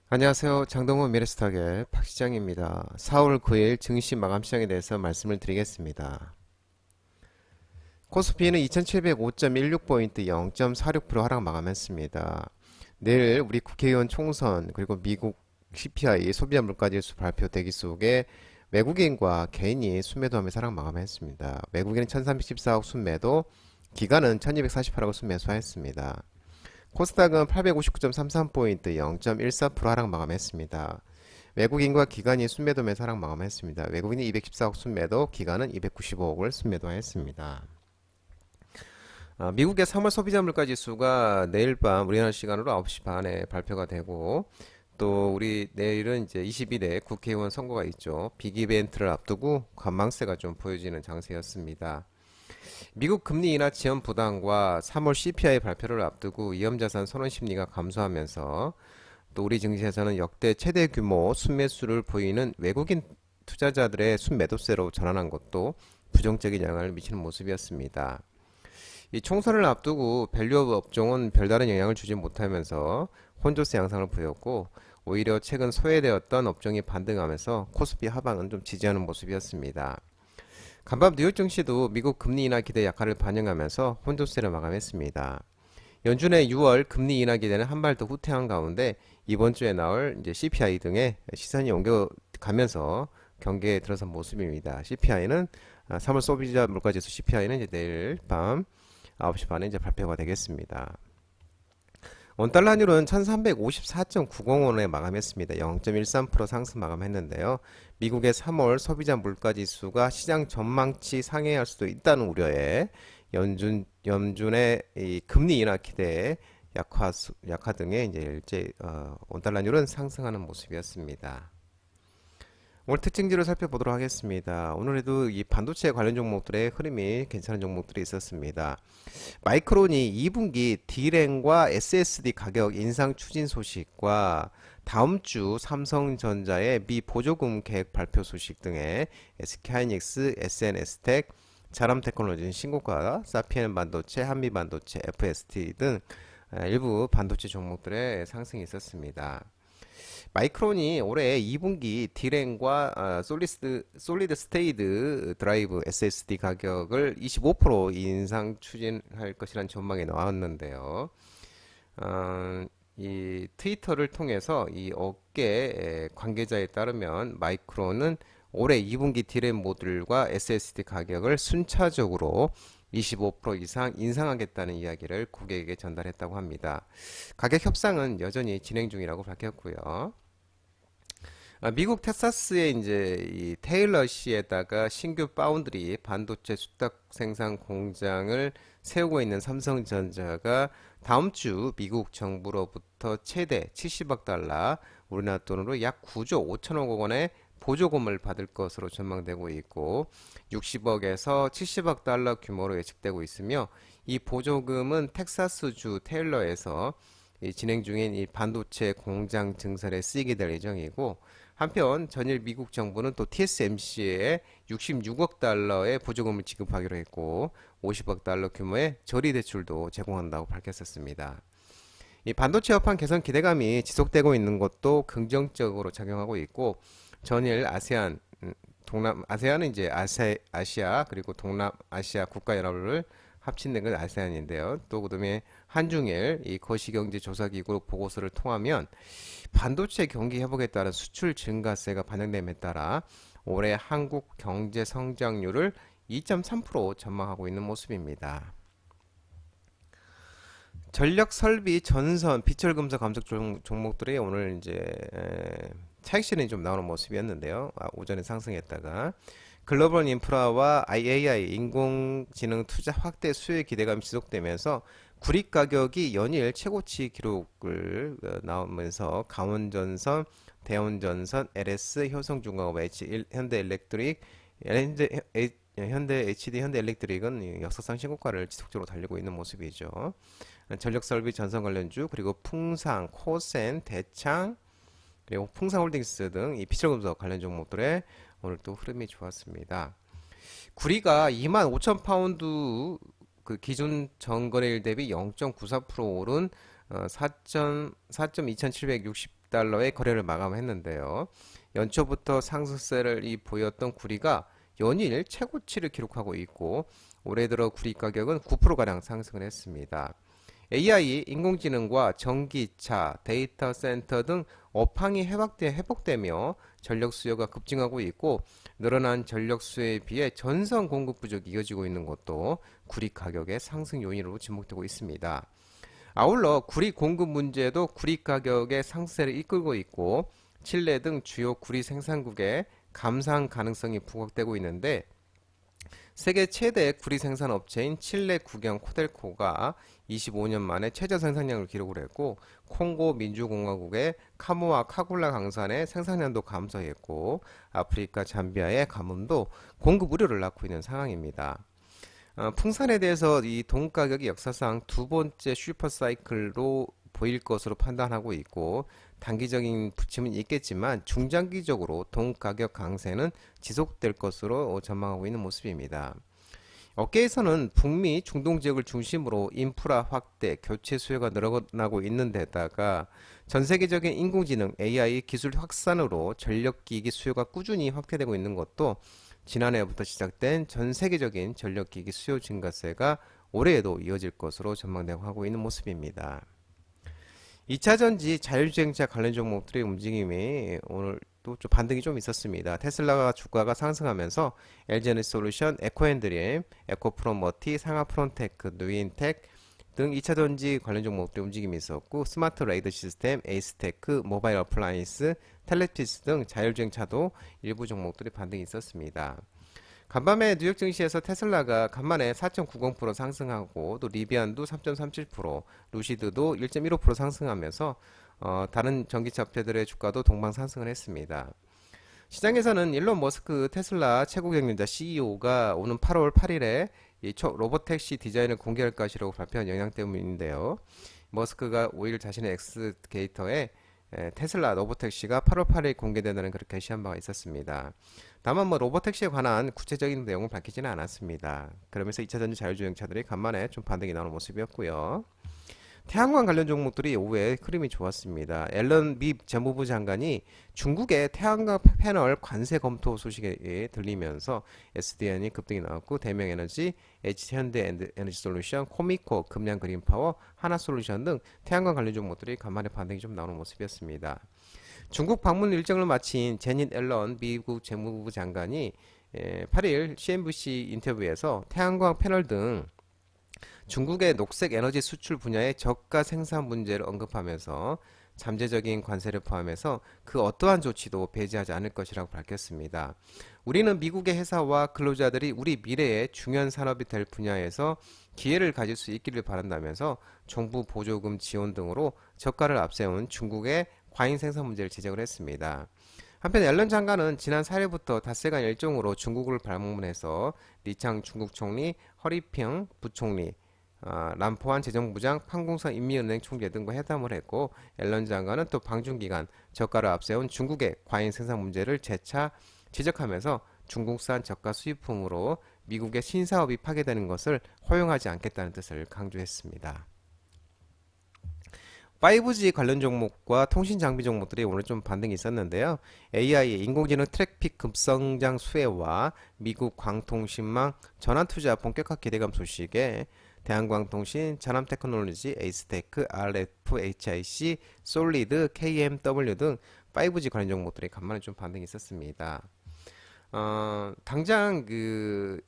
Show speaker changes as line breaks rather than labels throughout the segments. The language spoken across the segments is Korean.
안녕하세요. 장동원 미래스탁의 박시장입니다. 4월 9일 증시 마감 시장에 대해서 말씀을 드리겠습니다. 코스피는 2705.16포인트 0.46% 하락 마감했습니다. 내일 우리 국회의원 총선 그리고 미국 CPI 소비자 물가지수 발표 대기 속에 외국인과 개인이 순매도하면서 하락 마감했습니다. 외국인은 1314억 순매도, 기관은 1248억 순매수했습니다. 코스닥은 859.33포인트 0.14% 하락 마감했습니다. 외국인과 기관이 순매도매수 하락 마감했습니다. 외국인이 214억 순매도, 기관은 295억을 순매도했습니다. 미국의 3월 소비자 물가 지수가 내일 밤 우리나라 시간으로 9시 반에 발표가 되고, 또 우리 내일은 이제 22대 국회의원 선거가 있죠. 빅 이벤트를 앞두고 관망세가 좀 보여지는 장세였습니다. 미국 금리 인하 지연 부담과 3월 CPI 발표를 앞두고 위험자산 선호 심리가 감소하면서 또 우리 증시에서는 역대 최대 규모 순매수를 보이는 외국인 투자자들의 순매도세로 전환한 것도 부정적인 영향을 미치는 모습이었습니다. 이 총선을 앞두고 밸류업 업종은 별다른 영향을 주지 못하면서 혼조세 양상을 보였고, 오히려 최근 소외되었던 업종이 반등하면서 코스피 하방은 좀 지지하는 모습이었습니다. 간밤 뉴욕 증시도 미국 금리 인하 기대 약화를 반영하면서 혼조세를 마감했습니다. 연준의 6월 금리 인하 기대는 한 발 더 후퇴한 가운데 이번 주에 나올 이제 CPI 등의 시선이 옮겨가면서 경계에 들어선 모습입니다. CPI는 3월 소비자 물가지수 CPI는 이제 내일 밤 9시 반에 이제 발표가 되겠습니다. 원달러 환율은 1354.90원에 마감했습니다. 0.13% 상승 마감했는데요. 미국의 3월 소비자 물가지수가 시장 전망치 상회할 수도 있다는 우려에 연준의 이 금리 인하 기대 약화 등의 이제 원달러 환율은 상승하는 모습이었습니다. 오늘 특징지를 살펴보도록 하겠습니다. 오늘에도 이 반도체 관련 종목들의 흐름이 괜찮은 종목들이 있었습니다. 마이크론이 2분기 D램과 SSD 가격 인상 추진 소식과 다음 주 삼성전자의 미 보조금 계획 발표 소식 등의 SK하이닉스, SNS텍, 자람테크놀로지 신고가, 사피엔 반도체, 한미반도체, FST 등 일부 반도체 종목들의 상승이 있었습니다. 마이크론이 올해 2분기 D램과 솔리드 스테이드 드라이브 SSD 가격을 25% 인상 추진할 것이라는 전망이 나왔는데요. 이 트위터를 통해서 이 업계 관계자에 따르면 마이크론은 올해 2분기 D램 모듈과 SSD 가격을 순차적으로 25% 이상 인상하겠다는 이야기를 고객에게 전달했다고 합니다. 가격 협상은 여전히 진행 중이라고 밝혔고요. 미국 텍사스의 이제 이 테일러시에다가 신규 파운드리 반도체 수탁 생산 공장을 세우고 있는 삼성전자가 다음 주 미국 정부로부터 최대 70억 달러, 우리나라 돈으로 약 9조 5천억 원의 보조금을 받을 것으로 전망되고 있고, 60억에서 70억 달러 규모로 예측되고 있으며, 이 보조금은 텍사스주 테일러에서 진행 중인 이 반도체 공장 증설에 쓰이게 될 예정이고, 한편 전일 미국 정부는 또 TSMC에 66억 달러의 보조금을 지급하기로 했고, 50억 달러 규모의 저리 대출도 제공한다고 밝혔었습니다. 이 반도체 업황 개선 기대감이 지속되고 있는 것도 긍정적으로 작용하고 있고, 전일 아세안, 아세안은 이제 아시아 그리고 동남아시아 국가연합을 합친된 건 아세안인데요. 또 그다음에 한중일 이 거시경제조사기구 보고서를 통하면 반도체 경기 회복에 따른 수출 증가세가 반영됨에 따라 올해 한국 경제 성장률을 2.3% 전망하고 있는 모습입니다. 전력 설비, 전선, 비철금속 감속 종목들이 오늘 이제 차익 실현이 좀 나오는 모습이었는데요. 오전에 상승했다가 글로벌 인프라와 AI 인공지능 투자 확대 수요 기대감이 지속되면서 구리 가격이 연일 최고치 기록을 나오면서 강원전선, 대원전선, LS, 효성중공업, 현대일렉트릭, 현대 HD, 현대일렉트릭은 역사상 신고가를 지속적으로 달리고 있는 모습이죠. 전력설비 전선 관련주, 그리고 풍상, 코센, 대창, 그리고 풍상홀딩스 등 이 피철금속 관련 종목들의 오늘 또 흐름이 좋았습니다. 구리가 25,000파운드 그 기준 전거래일 대비 0.94% 오른 4.2760 달러의 거래를 마감했는데요. 연초부터 상승세를 보였던 구리가 연일 최고치를 기록하고 있고 올해 들어 구리 가격은 9%가량 상승을 했습니다. AI, 인공지능과 전기차, 데이터 센터 등 업황이 회복되며 전력 수요가 급증하고 있고 늘어난 전력 수요에 비해 전선 공급 부족이 이어지고 있는 것도 구리 가격의 상승 요인으로 지목되고 있습니다. 아울러 구리 공급 문제도 구리 가격의 상승세를 이끌고 있고 칠레 등 주요 구리 생산국의 감산 가능성이 부각되고 있는데 세계 최대 구리 생산 업체인 칠레 국영 코델코가 25년 만에 최저 생산량을 기록을 했고 콩고 민주공화국의 카모와 카골라 강산의 생산량도 감소했고 아프리카 잠비아의 가뭄도 공급 우려를 낳고 있는 상황입니다. 풍산에 대해서 이 돈 가격이 역사상 두 번째 슈퍼 사이클로 보일 것으로 판단하고 있고 단기적인 부침은 있겠지만 중장기적으로 돈 가격 강세는 지속될 것으로 전망하고 있는 모습입니다. 업계에서는 북미 중동 지역을 중심으로 인프라 확대, 교체 수요가 늘어나고 있는 데다가 전 세계적인 인공지능 AI 기술 확산으로 전력기기 수요가 꾸준히 확대되고 있는 것도 지난해부터 시작된 전 세계적인 전력기기 수요 증가세가 올해에도 이어질 것으로 전망되고 하고 있는 모습입니다. 2차전지 자율주행차 관련 종목들의 움직임이 오늘 또 좀 반등이 좀 있었습니다. 테슬라가 주가가 상승하면서 LG에너지솔루션, 에코앤드림, 에코프로머티, 상하프론테크, 누인텍 등 2차전지 관련 종목들의 움직임이 있었고 스마트 레이더 시스템, 에이스테크, 모바일 어플라이언스, 텔레피스 등 자율주행차도 일부 종목들이 반등이 있었습니다. 간밤에 뉴욕 증시에서 테슬라가 간만에 4.90% 상승하고 또 리비안도 3.37%, 루시드도 1.15% 상승하면서 다른 전기차 업체들의 주가도 동반 상승을 했습니다. 시장에서는 일론 머스크 테슬라 최고 경영자 CEO가 오는 8월 8일에 이 로보택시 디자인을 공개할 것이라고 발표한 영향 때문인데요. 머스크가 5일 자신의 엑스게이터에 테슬라 로보택시가 8월 8일 공개된다는 그렇게 게시한 바가 있었습니다. 다만 로보택시에 관한 구체적인 내용을 밝히지는 않았습니다. 그러면서 2차전지 자율주행차들이 간만에 좀 반등이 나오는 모습이었고요. 태양광 관련 종목들이 오후에 흐름이 좋았습니다. 앨런 미 재무부 장관이 중국의 태양광 패널 관세 검토 소식이 들리면서 SDN이 급등이 나왔고 대명에너지, H현대에너지솔루션, 코미코, 금양그린파워, 하나솔루션 등 태양광 관련 종목들이 간만에 반등이 좀 나오는 모습이었습니다. 중국 방문 일정을 마친 제닛 앨런 미국 재무부 장관이 8일 CNBC 인터뷰에서 태양광 패널 등 중국의 녹색 에너지 수출 분야의 저가 생산 문제를 언급하면서 잠재적인 관세를 포함해서 그 어떠한 조치도 배제하지 않을 것이라고 밝혔습니다. 우리는 미국의 회사와 근로자들이 우리 미래의 중요한 산업이 될 분야에서 기회를 가질 수 있기를 바란다면서 정부 보조금 지원 등으로 저가를 앞세운 중국의 과잉 생산 문제를 지적을 했습니다. 한편 앨런 장관은 지난 4일부터 닷새간 일정으로 중국을 방문해서 리창 중국 총리, 허리평 부총리, 람포한 재정부장, 판공선 인민은행 총재 등과 회담을 했고 앨런 장관은 또 방중기간 저가를 앞세운 중국의 과잉 생산 문제를 재차 지적하면서 중국산 저가 수입품으로 미국의 신사업이 파괴되는 것을 허용하지 않겠다는 뜻을 강조했습니다. 5G 관련 종목과 통신 장비 종목들이 오늘 좀 반등이 있었는데요. AI, 인공지능 트래픽 급성장 수혜와 미국 광통신망 전환 투자 본격화 기대감 소식에 대한광통신, 전함테크놀로지, 에이스테크, RFHIC, 솔리드, KMW 등 5G 관련 종목들이 간만에 좀 반등이 있었습니다. 당장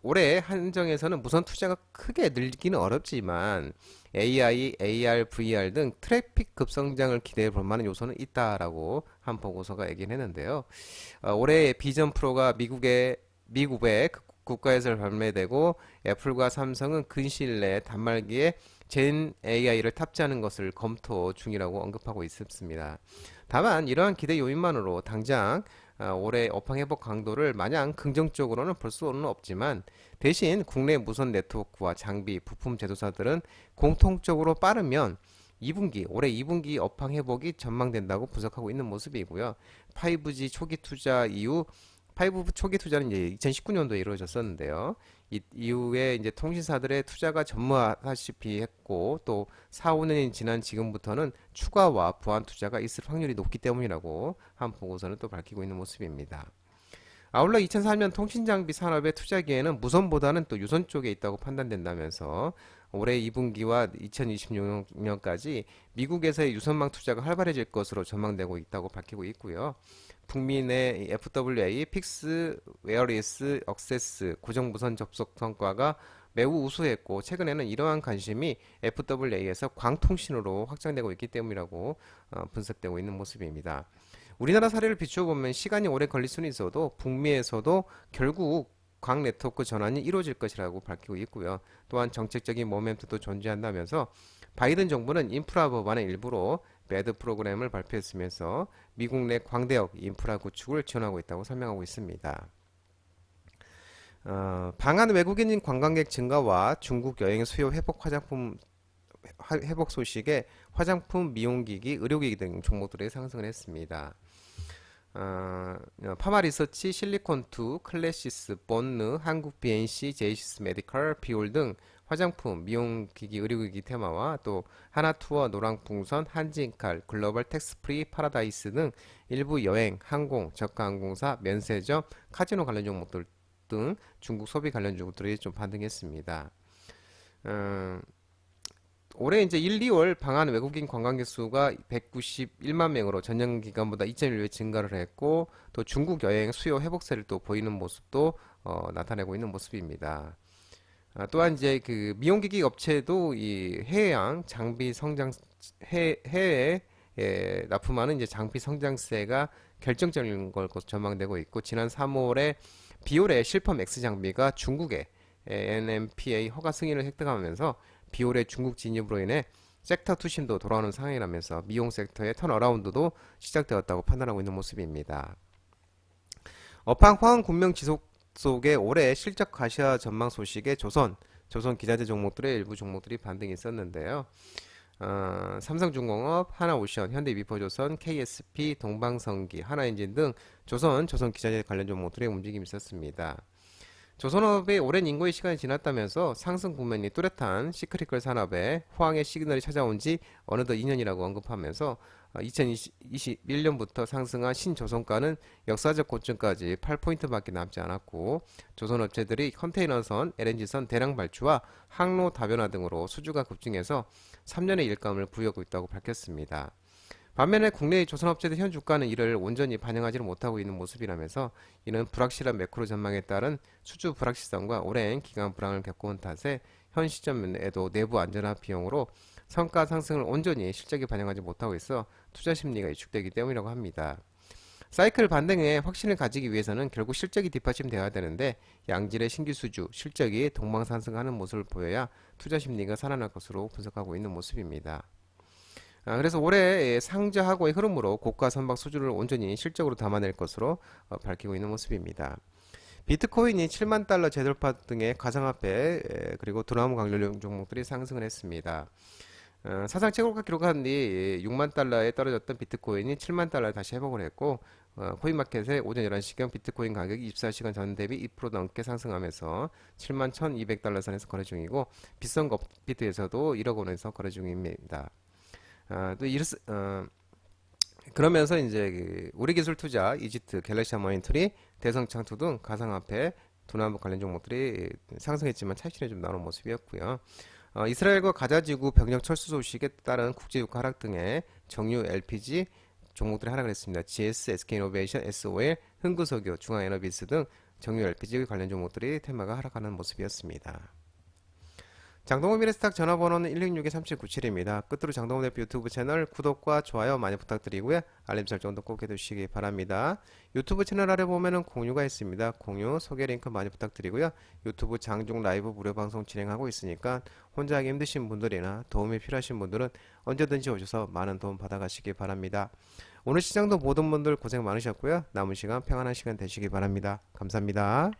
올해 한정에서는 무선 투자가 크게 늘기는 어렵지만 AI, AR, VR 등 트래픽 급성장을 기대해 볼 만한 요소는 있다라고 한 보고서가 얘기는 했는데요. 올해 비전 프로가 미국의 국가에서 발매되고 애플과 삼성은 근시일 내에 단말기에 젠 AI를 탑재하는 것을 검토 중이라고 언급하고 있습니다. 다만 이러한 기대 요인만으로 당장 올해 업황 회복 강도를 마냥 긍정적으로는 볼 수는 없지만 대신 국내 무선 네트워크와 장비, 부품 제조사들은 공통적으로 빠르면 올해 2분기 업황 회복이 전망된다고 분석하고 있는 모습이고요. 5G 초기 투자 이후 5 초기 투자는 이제 2019년도에 이루어졌었는데요. 이후에 이제 통신사들의 투자가 전무하다시피 했고 또 4, 5년이 지난 지금부터는 추가와 보완 투자가 있을 확률이 높기 때문이라고 한 보고서는 또 밝히고 있는 모습입니다. 아울러 2004년 통신장비 산업의 투자 기회는 무선보다는 또 유선 쪽에 있다고 판단된다면서 올해 2분기와 2026년까지 미국에서의 유선망 투자가 활발해질 것으로 전망되고 있다고 밝히고 있고요. 북미 내 FWA, 픽스 웨어리스 억세스 고정무선 접속 성과가 매우 우수했고 최근에는 이러한 관심이 FWA에서 광통신으로 확장되고 있기 때문이라고 분석되고 있는 모습입니다. 우리나라 사례를 비추어 보면 시간이 오래 걸릴 수는 있어도 북미에서도 결국 광 네트워크 전환이 이루어질 것이라고 밝히고 있고요. 또한 정책적인 모멘트도 존재한다면서 바이든 정부는 인프라 법안의 일부로 매드 프로그램을 발표했으면서 미국 내 광대역 인프라 구축을 지원하고 있다고 설명하고 있습니다. 방한 외국인 관광객 증가와 중국 여행 수요 회복 소식에 화장품, 미용기기, 의료기기 등 종목들이 상승을 했습니다. 파마리서치, 실리콘2, 클래시스, 본느, 한국 BNC, 제이시스 메디컬, 비올 등 화장품, 미용기기, 의료기기 테마와 또 하나투어, 노랑풍선, 한진칼, 글로벌 텍스프리, 파라다이스 등 일부 여행, 항공, 저가항공사, 면세점, 카지노 관련 종목들 등 중국 소비 관련 종목들이 좀 반등했습니다. 올해 이제 1, 2월 방한 외국인 관광객 수가 191만 명으로 전년 기간보다 2.1배 증가를 했고 또 중국 여행 수요 회복세를 또 보이는 모습도 나타내고 있는 모습입니다. 또한 이제 그 미용기기 업체도 이 해외 납품하는 이제 장비 성장세가 결정적인 걸 전망되고 있고 지난 3월에 비올의 실phẩm X 장비가 중국의 NMPA 허가 승인을 획득하면서 비올의 중국 진입으로 인해 섹터 투신도 돌아오는 상황이라면서 미용 섹터의 턴어라운드도 시작되었다고 판단하고 있는 모습입니다. 업황 화학 군명 지속 속에 올해 실적 가시화 전망 소식에 조선 기자재 종목들의 일부 종목들이 반등이 있었는데요. 삼성중공업, 하나오션, 현대미포조선, KSP, 동방성기, 하나엔진 등 조선 기자재 관련 종목들의 움직임이 있었습니다. 조선업의 오랜 인고의 시간이 지났다면서 상승 국면이 뚜렷한 시크릿컬 산업에 호황의 시그널이 찾아온 지 어느덧 2년이라고 언급하면서 2021년부터 상승한 신조선가는 역사적 고점까지 8포인트밖에 남지 않았고 조선업체들이 컨테이너선, LNG선 대량 발주와 항로 다변화 등으로 수주가 급증해서 3년의 일감을 부여하고 있다고 밝혔습니다. 반면에 국내의 조선업체들 현 주가는 이를 온전히 반영하지는 못하고 있는 모습이라면서 이는 불확실한 매크로 전망에 따른 수주 불확실성과 오랜 기간 불황을 겪어온 탓에 현 시점에도 내부 안전화 비용으로 성과 상승을 온전히 실적에 반영하지 못하고 있어 투자 심리가 위축되기 때문이라고 합니다. 사이클 반등에 확신을 가지기 위해서는 결국 실적이 뒷받침되어야 되는데 양질의 신규 수주, 실적이 동방상승하는 모습을 보여야 투자 심리가 살아날 것으로 분석하고 있는 모습입니다. 그래서 올해 상저하고의 흐름으로 고가 선박 수주를 온전히 실적으로 담아낼 것으로 밝히고 있는 모습입니다. 비트코인이 7만 달러 재돌파 등의 가상화폐 그리고 드라마 관련 종목들이 상승을 했습니다. 사상 최고가 기록한 뒤 6만 달러에 떨어졌던 비트코인이 7만 달러에 다시 회복을 했고 코인마켓에 오전 11시경 비트코인 가격이 24시간 전 대비 2% 넘게 상승하면서 7만 1200달러 선에서 거래 중이고 비싼 비트에서도 1억 원에서 거래 중입니다. 그러면서 이제 그 우리기술투자, 이지트, 갤럭시 머니터리, 대성창투 등 가상화폐, 두나무 관련 종목들이 상승했지만 차익실에 좀 나오는 모습이었고요. 이스라엘과 가자지구 병력 철수 소식에 따른 국제유가 하락 등의 정유 LPG 종목들이 하락을 했습니다. GS, SK이노베이션, SOL, 흥구석유, 중앙에너비스 등 정유 LPG 관련 종목들이 테마가 하락하는 모습이었습니다. 장동훈 미래스탁 전화번호는 166-3797입니다. 끝으로 장동훈 대표 유튜브 채널 구독과 좋아요 많이 부탁드리고요. 알림 설정도 꼭 해두시기 바랍니다. 유튜브 채널 아래 보면은 공유가 있습니다. 공유, 소개 링크 많이 부탁드리고요. 유튜브 장중 라이브 무료 방송 진행하고 있으니까 혼자 하기 힘드신 분들이나 도움이 필요하신 분들은 언제든지 오셔서 많은 도움 받아가시기 바랍니다. 오늘 시장도 모든 분들 고생 많으셨고요. 남은 시간 평안한 시간 되시기 바랍니다. 감사합니다.